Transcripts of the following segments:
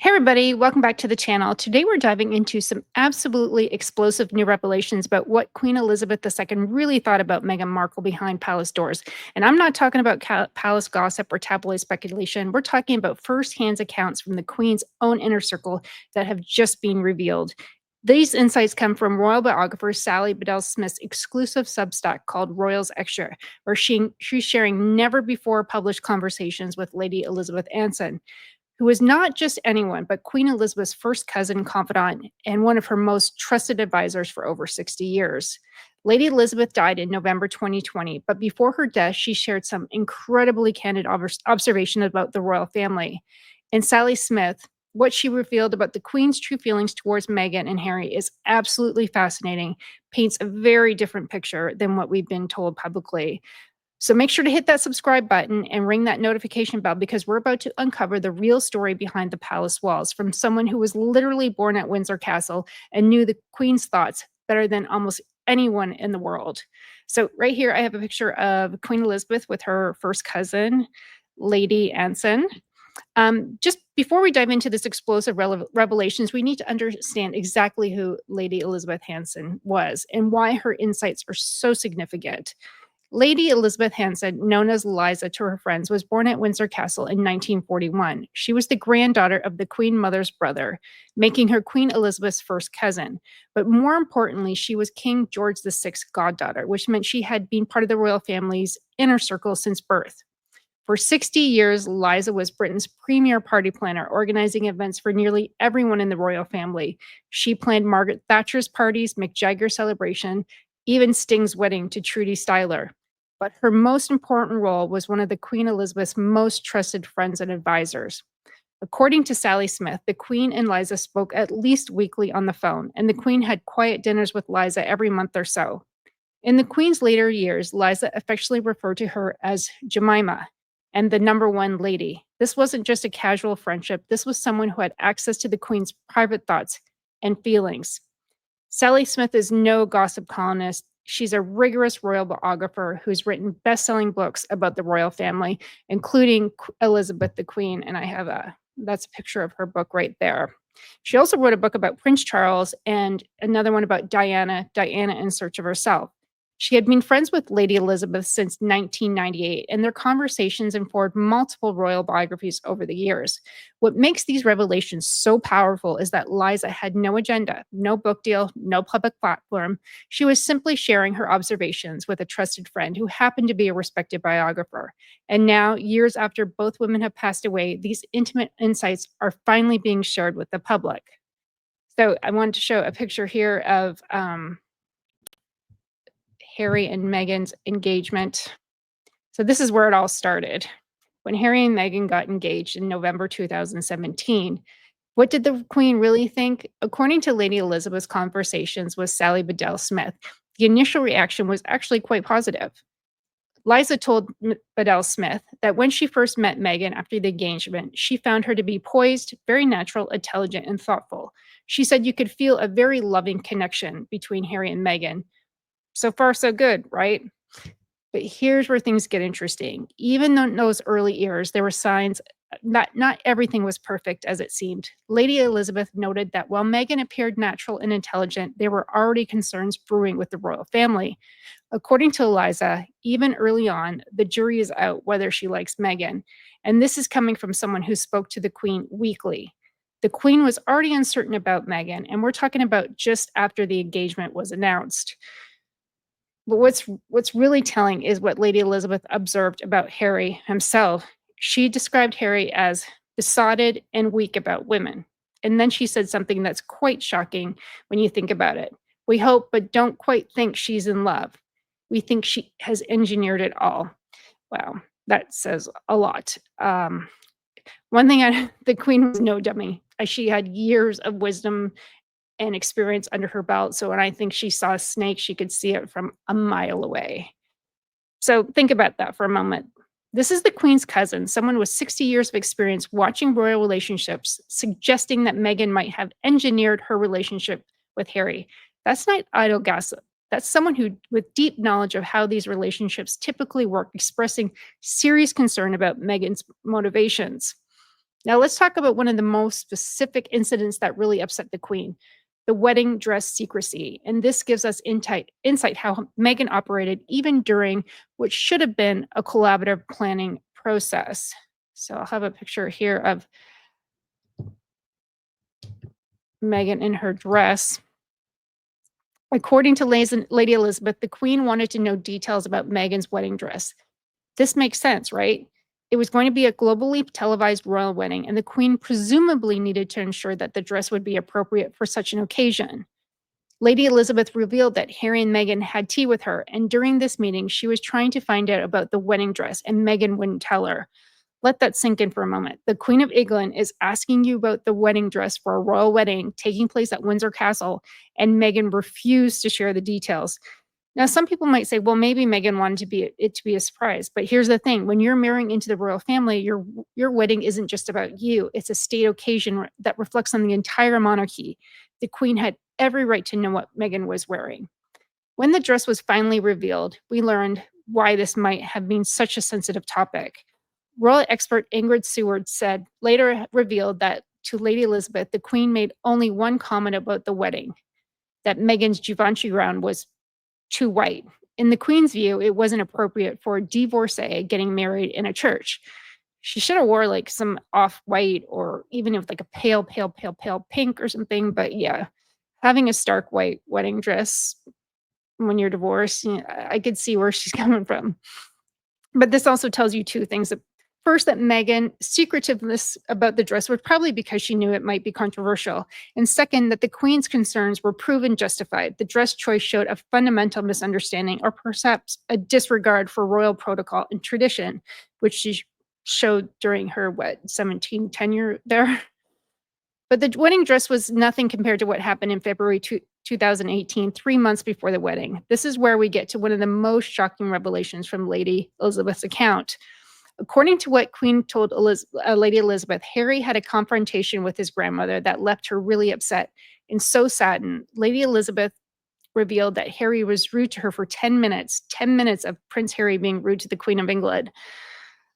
Hey everybody, welcome back to the channel. Today we're diving into some absolutely explosive new revelations about what Queen Elizabeth II really thought about Meghan Markle behind palace doors. And I'm not talking about palace gossip or tabloid speculation. We're talking about first-hand accounts from the Queen's own inner circle that have just been revealed. These insights come from royal biographer Sally Bedell Smith's exclusive Substack called Royals Extra, where she's sharing never before published conversations with Lady Elizabeth Anson, who was not just anyone, but Queen Elizabeth's first cousin, confidant, and one of her most trusted advisors for over 60 years. Lady Elizabeth died in November 2020, but before her death, she shared some incredibly candid observation about the royal family. And Sally Smith, what she revealed about the Queen's true feelings towards Meghan and Harry is absolutely fascinating, paints a very different picture than what we've been told publicly. So make sure to hit that subscribe button and ring that notification bell because we're about to uncover the real story behind the palace walls from someone who was literally born at Windsor Castle and knew the Queen's thoughts better than almost anyone in the world. So right here, I have a picture of Queen Elizabeth with her first cousin, Lady Anson. Just before we dive into this explosive revelations, we need to understand exactly who Lady Elizabeth Anson was and why her insights are so significant. Lady Elizabeth Anson, known as Liza to her friends, was born at Windsor Castle in 1941. She was the granddaughter of the Queen Mother's brother, making her Queen Elizabeth's first cousin. But more importantly, she was King George VI's goddaughter, which meant she had been part of the royal family's inner circle since birth. For 60 years, Liza was Britain's premier party planner, organizing events for nearly everyone in the royal family. She planned Margaret Thatcher's parties, Mick Jagger's celebration, even Sting's wedding to Trudy Styler. But her most important role was one of the Queen Elizabeth's most trusted friends and advisors. According to Sally Smith, the Queen and Liza spoke at least weekly on the phone, and the Queen had quiet dinners with Liza every month or so. In the Queen's later years, Liza affectionately referred to her as Jemima and the number one lady. This wasn't just a casual friendship. This was someone who had access to the Queen's private thoughts and feelings. Sally Smith is no gossip columnist. She's a rigorous royal biographer who's written best-selling books about the royal family, including Elizabeth the Queen. And that's a picture of her book right there. She also wrote a book about Prince Charles and another one about Diana in Search of Herself. She had been friends with Lady Elizabeth since 1998, and their conversations informed multiple royal biographies over the years. What makes these revelations so powerful is that Liza had no agenda, no book deal, no public platform. She was simply sharing her observations with a trusted friend who happened to be a respected biographer. And now, years after both women have passed away, these intimate insights are finally being shared with the public. So I wanted to show a picture here of Harry and Meghan's engagement. So this is where it all started. When Harry and Meghan got engaged in November 2017, what did the Queen really think? According to Lady Elizabeth's conversations with Sally Bedell Smith, the initial reaction was actually quite positive. Liza told Bedell Smith that when she first met Meghan after the engagement, she found her to be poised, very natural, intelligent, and thoughtful. She said you could feel a very loving connection between Harry and Meghan. So far, so good, right? But here's where things get interesting. Even though in those early years, there were signs not everything was perfect as it seemed. Lady Elizabeth noted that while Meghan appeared natural and intelligent, there were already concerns brewing with the royal family. According to Eliza, even early on, the jury is out whether she likes Meghan. And this is coming from someone who spoke to the Queen weekly. The Queen was already uncertain about Meghan, and we're talking about just after the engagement was announced. But what's really telling is what Lady Elizabeth observed about Harry himself. She described Harry as besotted and weak about women. And then she said something that's quite shocking when you think about it. We hope, but don't quite think she's in love. We think she has engineered it all. Wow, that says a lot. One thing, the Queen was no dummy. She had years of wisdom and experience under her belt. So when I think she saw a snake, she could see it from a mile away. So think about that for a moment. This is the Queen's cousin, someone with 60 years of experience watching royal relationships, suggesting that Meghan might have engineered her relationship with Harry. That's not idle gossip. That's someone who, with deep knowledge of how these relationships typically work, expressing serious concern about Meghan's motivations. Now, let's talk about one of the most specific incidents that really upset the Queen, the wedding dress secrecy. And this gives us insight how Meghan operated even during what should have been a collaborative planning process. So I'll have a picture here of Meghan in her dress. According to Lady Elizabeth, the Queen wanted to know details about Meghan's wedding dress. This makes sense, right? It was going to be a globally televised royal wedding, and the Queen presumably needed to ensure that the dress would be appropriate for such an occasion. Lady Elizabeth revealed that Harry and Meghan had tea with her, and during this meeting, she was trying to find out about the wedding dress, and Meghan wouldn't tell her. Let that sink in for a moment. The Queen of England is asking you about the wedding dress for a royal wedding taking place at Windsor Castle, and Meghan refused to share the details. Now, some people might say, well, maybe Meghan wanted it to be a surprise. But here's the thing: when you're marrying into the royal family, your wedding isn't just about you. It's a state occasion that reflects on the entire monarchy. The Queen had every right to know what Meghan was wearing. When the dress was finally revealed, we learned why this might have been such a sensitive topic. Royal expert Ingrid Seward said later revealed that to Lady Elizabeth, the Queen made only one comment about the wedding, that Meghan's Givenchy gown was too white. In the Queen's view, it wasn't appropriate for a divorcee getting married in a church. She should have wore like some off-white or even if like a pale, pale, pale, pale pink or something. But yeah, having a stark white wedding dress when you're divorced, I could see where she's coming from. But this also tells you two things. First, that Meghan secretiveness about the dress was probably because she knew it might be controversial. And second, that the Queen's concerns were proven justified. The dress choice showed a fundamental misunderstanding or perhaps a disregard for royal protocol and tradition, which she showed during her, 17 tenure there. But the wedding dress was nothing compared to what happened in February 2018, 3 months before the wedding. This is where we get to one of the most shocking revelations from Lady Elizabeth's account. According to what Queen told Lady Elizabeth, Harry had a confrontation with his grandmother that left her really upset and so saddened. Lady Elizabeth revealed that Harry was rude to her for 10 minutes, 10 minutes of Prince Harry being rude to the Queen of England.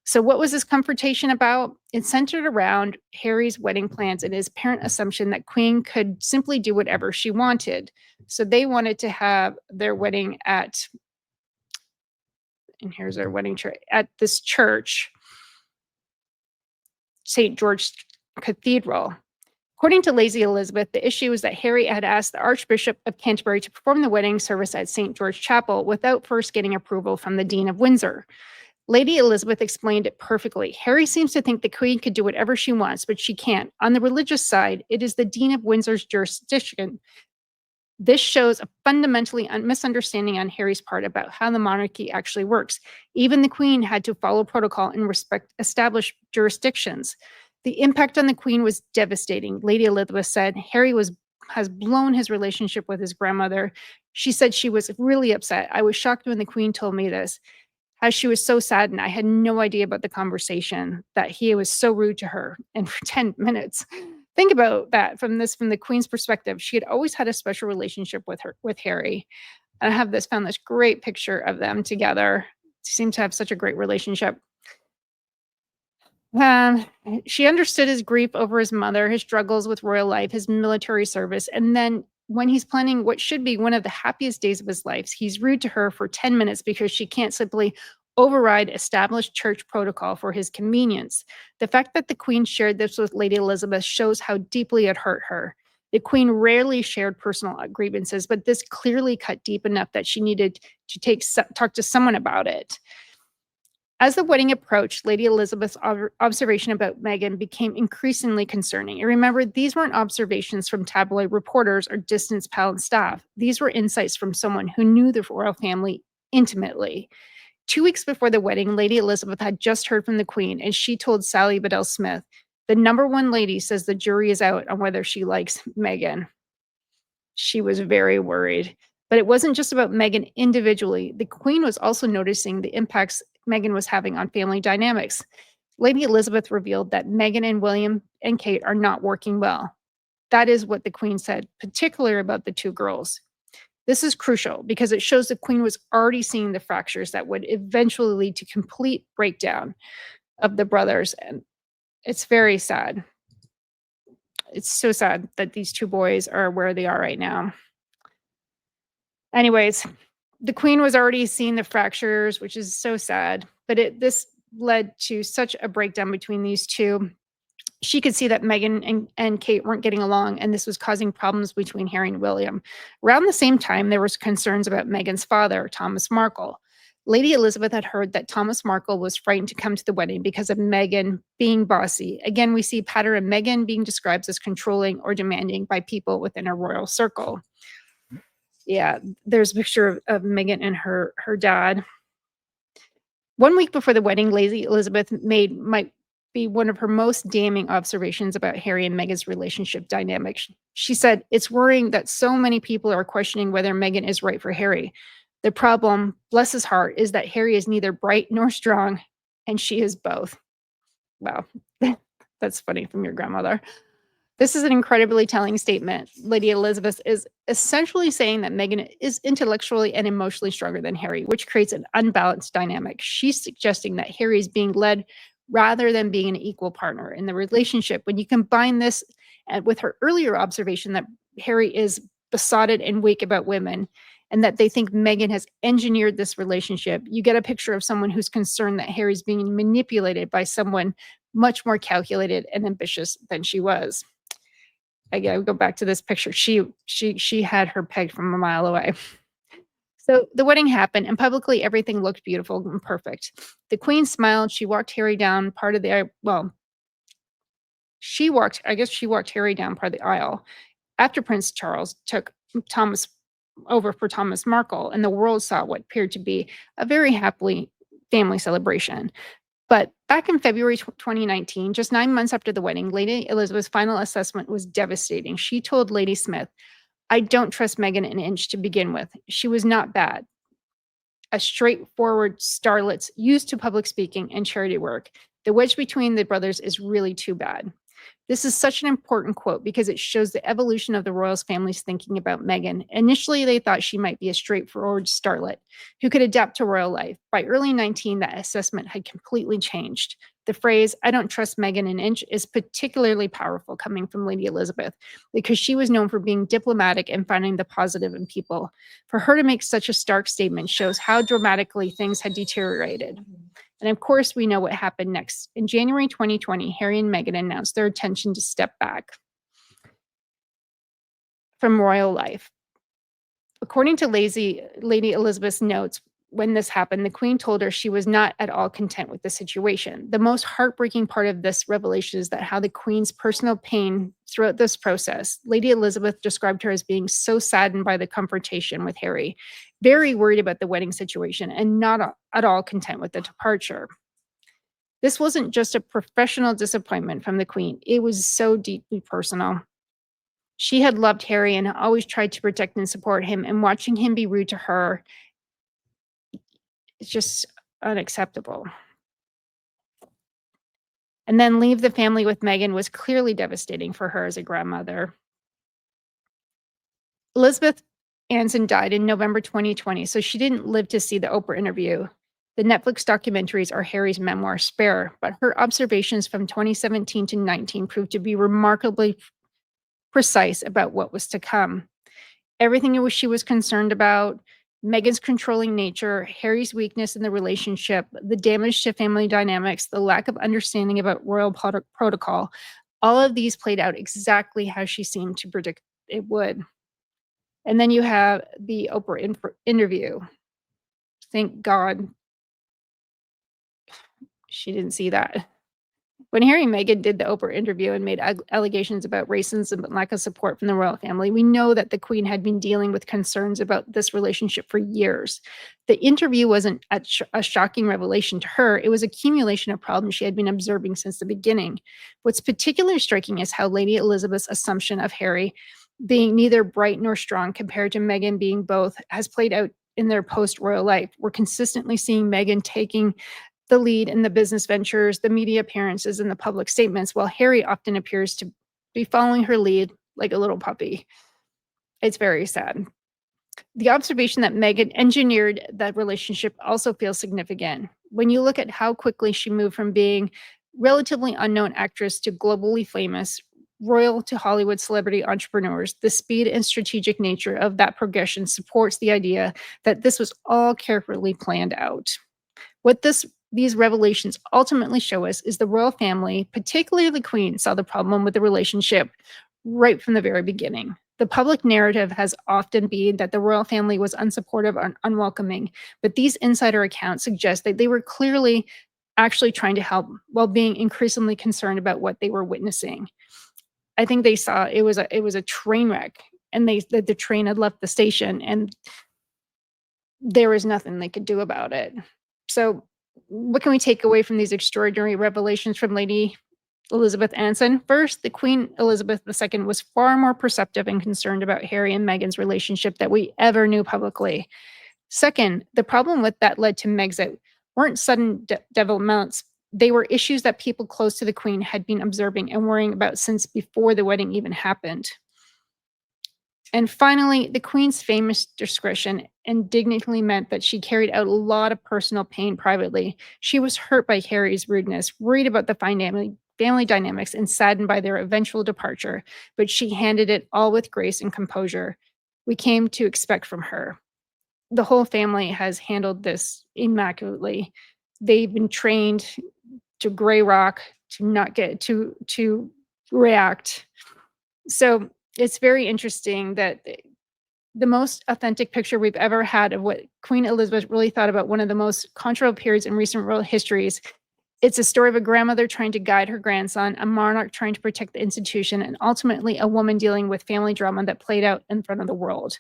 So, what was this confrontation about? It centered around Harry's wedding plans and his apparent assumption that Queen could simply do whatever she wanted. So, they wanted to have their wedding at, and here's our wedding church, at this church, St. George Cathedral. According to Lady Elizabeth, the issue is that Harry had asked the Archbishop of Canterbury to perform the wedding service at St. George Chapel without first getting approval from the Dean of Windsor. Lady Elizabeth explained it perfectly. Harry seems to think the Queen could do whatever she wants, but she can't. On the religious side, it is the Dean of Windsor's jurisdiction. This shows a fundamentally misunderstanding on Harry's part about how the monarchy actually works. Even the Queen had to follow protocol and respect established jurisdictions. The impact on the Queen was devastating. Lady Elizabeth said Harry has blown his relationship with his grandmother. She said she was really upset. I was shocked when the Queen told me this. How she was so saddened. I had no idea about the conversation, that he was so rude to her. And for 10 minutes, think about that from the Queen's perspective. She had always had a special relationship with Harry. And I found this great picture of them together. They seem to have such a great relationship. Um, she understood his grief over his mother, his struggles with royal life, his military service, and then when he's planning what should be one of the happiest days of his life, he's rude to her for 10 minutes because she can't simply override established church protocol for his convenience. The fact that the Queen shared this with Lady Elizabeth shows how deeply it hurt her. The Queen rarely shared personal grievances, but this clearly cut deep enough that she needed to talk to someone about it. As the wedding approached, Lady Elizabeth's observation about Meghan became increasingly concerning. And remember, these weren't observations from tabloid reporters or distant palace staff. These were insights from someone who knew the royal family intimately. 2 weeks before the wedding, Lady Elizabeth had just heard from the Queen, and she told Sally Bedell Smith, the number one lady says the jury is out on whether she likes Meghan. She was very worried. But it wasn't just about Meghan individually. The Queen was also noticing the impacts Meghan was having on family dynamics. Lady Elizabeth revealed that Meghan and William and Kate are not working well. That is what the Queen said, particularly about the two girls. This is crucial because it shows the Queen was already seeing the fractures that would eventually lead to complete breakdown of the brothers. It's very sad. It's so sad that these 2 boys are where they are right now. Anyways, the queen was already seeing the fractures, which is so sad, but this led to such a breakdown between these 2. She could see that Meghan and Kate weren't getting along, and this was causing problems between Harry and William. Around the same time, there was concerns about Meghan's father, Thomas Markle. Lady Elizabeth had heard that Thomas Markle was frightened to come to the wedding because of Meghan being bossy. Again, we see pattern of Meghan being described as controlling or demanding by people within a royal circle. Yeah, there's a picture of Meghan and her dad. 1 week before the wedding, Lady Elizabeth might be one of her most damning observations about Harry and Meghan's relationship dynamic. She said, "It's worrying that so many people are questioning whether Meghan is right for Harry. The problem, bless his heart, is that Harry is neither bright nor strong, and she is both." Wow, that's funny from your grandmother. This is an incredibly telling statement. Lady Elizabeth is essentially saying that Meghan is intellectually and emotionally stronger than Harry, which creates an unbalanced dynamic. She's suggesting that Harry is being led rather than being an equal partner in the relationship. When you combine this with her earlier observation that Harry is besotted and weak about women, and that they think Meghan has engineered this relationship, you get a picture of someone who's concerned that Harry's being manipulated by someone much more calculated and ambitious than she was. Again, go back to this picture. She had her pegged from a mile away. So the wedding happened, and publicly everything looked beautiful and perfect. The queen smiled. She walked Harry down part of the she walked Harry down part of the aisle. After Prince Charles took Thomas over for Thomas Markle, and the world saw what appeared to be a very happily family celebration. But back in February 2019, just 9 months after the wedding, Lady Elizabeth's final assessment was devastating. She told Lady Smith, "I don't trust Meghan an inch to begin with. She was not bad. A straightforward starlet used to public speaking and charity work. The wedge between the brothers is really too bad." This is such an important quote because it shows the evolution of the royals' family's thinking about Meghan. Initially, they thought she might be a straightforward starlet who could adapt to royal life. By early 19, that assessment had completely changed. The phrase, "I don't trust Meghan an inch," is particularly powerful coming from Lady Elizabeth because she was known for being diplomatic and finding the positive in people. For her to make such a stark statement shows how dramatically things had deteriorated. And of course, we know what happened next. In January 2020, Harry and Meghan announced their intention to step back from royal life. According to Lady Elizabeth's notes, when this happened, the Queen told her she was not at all content with the situation. The most heartbreaking part of this revelation is that how the Queen's personal pain throughout this process. Lady Elizabeth described her as being so saddened by the confrontation with Harry, very worried about the wedding situation, and not at all content with the departure. This wasn't just a professional disappointment from the Queen. It was so deeply personal. She had loved Harry and always tried to protect and support him, and watching him be rude to her is just unacceptable. And then leave the family with Meghan was clearly devastating for her as a grandmother. Elizabeth Anson died in November 2020, so she didn't live to see the Oprah interview. The Netflix documentaries are Harry's memoir, Spare, but her observations from 2017 to 19 proved to be remarkably precise about what was to come. Everything she was concerned about, Meghan's controlling nature, Harry's weakness in the relationship, the damage to family dynamics, the lack of understanding about royal protocol, all of these played out exactly how she seemed to predict it would. And then you have the Oprah interview. Thank God she didn't see that. When Harry and Meghan did the Oprah interview and made allegations about racism and lack of support from the royal family, we know that the Queen had been dealing with concerns about this relationship for years. The interview wasn't a shocking revelation to her. It was an accumulation of problems she had been observing since the beginning. What's particularly striking is how Lady Elizabeth's assumption of Harry being neither bright nor strong compared to Meghan being both has played out in their post-royal life. We're consistently seeing Meghan taking the lead in the business ventures, the media appearances, and the public statements, while Harry often appears to be following her lead like a little puppy. It's very sad. The observation that Meghan engineered that relationship also feels significant. When you look at how quickly she moved from being relatively unknown actress to globally famous, royal to Hollywood celebrity entrepreneurs, the speed and strategic nature of that progression supports the idea that this was all carefully planned out. What these revelations ultimately show us is the royal family, particularly the queen, saw the problem with the relationship right from the very beginning. The public narrative has often been that the royal family was unsupportive and unwelcoming, but these insider accounts suggest that they were clearly actually trying to help while being increasingly concerned about what they were witnessing. I think they saw it was a train wreck, and that the train had left the station and there was nothing they could do about it. So, what can we take away from these extraordinary revelations from Lady Elizabeth Anson? First, the Queen Elizabeth II was far more perceptive and concerned about Harry and Meghan's relationship than we ever knew publicly. Second, the problem with that led to Megxit weren't sudden developments. They were issues that people close to the Queen had been observing and worrying about since before the wedding even happened. And finally, the Queen's famous discretion indignantly meant that she carried out a lot of personal pain privately. She was hurt by Harry's rudeness, worried about the family dynamics, and saddened by their eventual departure, but she handled it all with grace and composure we came to expect from her. The whole family has handled this immaculately. They've been trained to gray rock, to not get to react. So it's very interesting that the most authentic picture we've ever had of what Queen Elizabeth really thought about one of the most controversial periods in recent world histories. It's a story of a grandmother trying to guide her grandson, a monarch trying to protect the institution, and ultimately a woman dealing with family drama that played out in front of the world.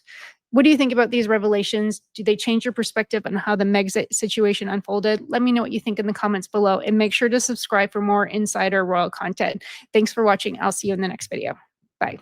What do you think about these revelations? Do they change your perspective on how the Megxit situation unfolded? Let me know what you think in the comments below, and make sure to subscribe for more insider royal content. Thanks for watching. I'll see you in the next video. Bye.